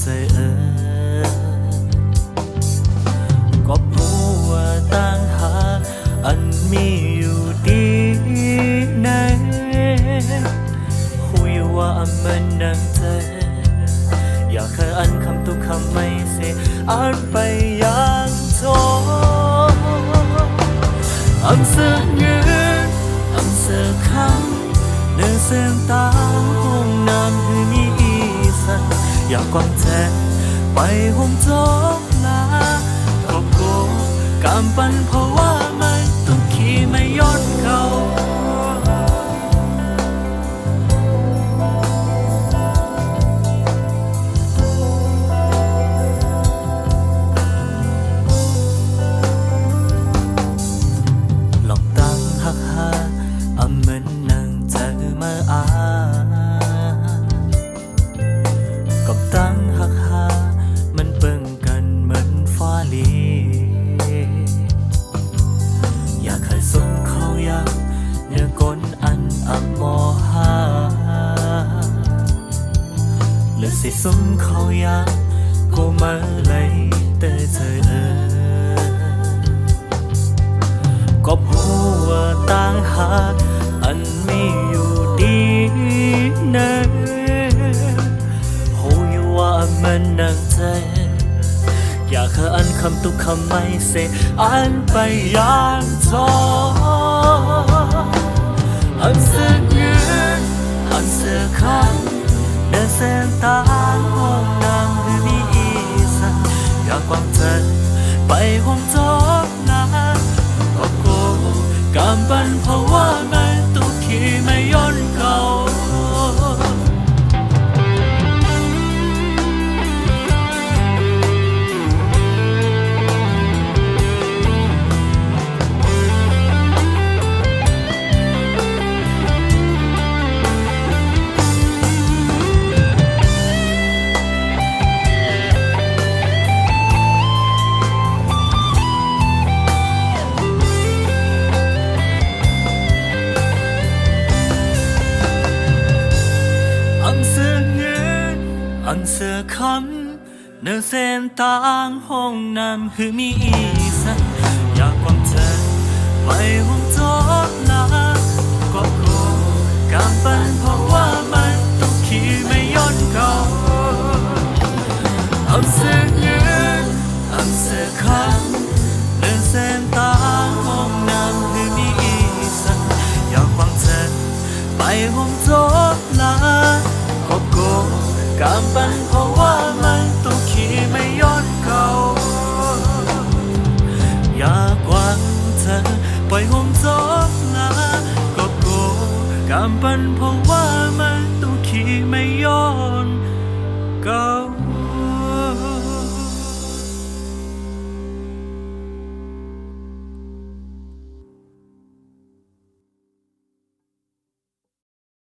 ใจก็ผู้ว่าต่างหาอันมีอยู่ดีไหนคุยว่ามันนังใจอยากเคยอันคำตุกคำไม่เสียอ่านไปอย่างโทอันเสือเงินอันเสือคำเนื้อเสียงตาห้องน้ำคือมีอีสันอยากกวางแทนไปห้องจบลาก็โกกำปั้นเพราะว่าไม่ต้องขี่ไม่ย้อนเขาสิสมเขาอยากก็มาเลยแต่เธอก็เพราะว่าต่างหากอันมีอยู่ดีนะโหยว่ามันนังใจอยากให้อันคำตุกคำไม่เสอันไปอย่างทออันเสือเงินอันเสือคำเดินเส้นตาห้องน้ำหรือมีอีสันอยากวางใจไปห้องจบนะก็โกกำปั้นเพราะว่าไม่ตุกขี่ไม่ย้อนเขาอันเสือคำเนื้อเส้นต่างห้องน้ำคือมีอีสันอยากวางเธอไปห้องจบนะก็โกกำปั้นเพราะว่ามันต้องขี่ไม่ย้อนเขาอันเสือเงินอันเสือคำเนื้อเส้นต่างห้องน้ำคือมีอีสันอยากวางเธอไปห้องจบนะก็โกกำปั้นเพราะว่ามันต้องขี่ไม่ย้อนเขาอยากวางเธอปล่อยห่มจบนะก็โกกำปั้นเพราะว่ามันต้องขี่ไม่ย้อนเขา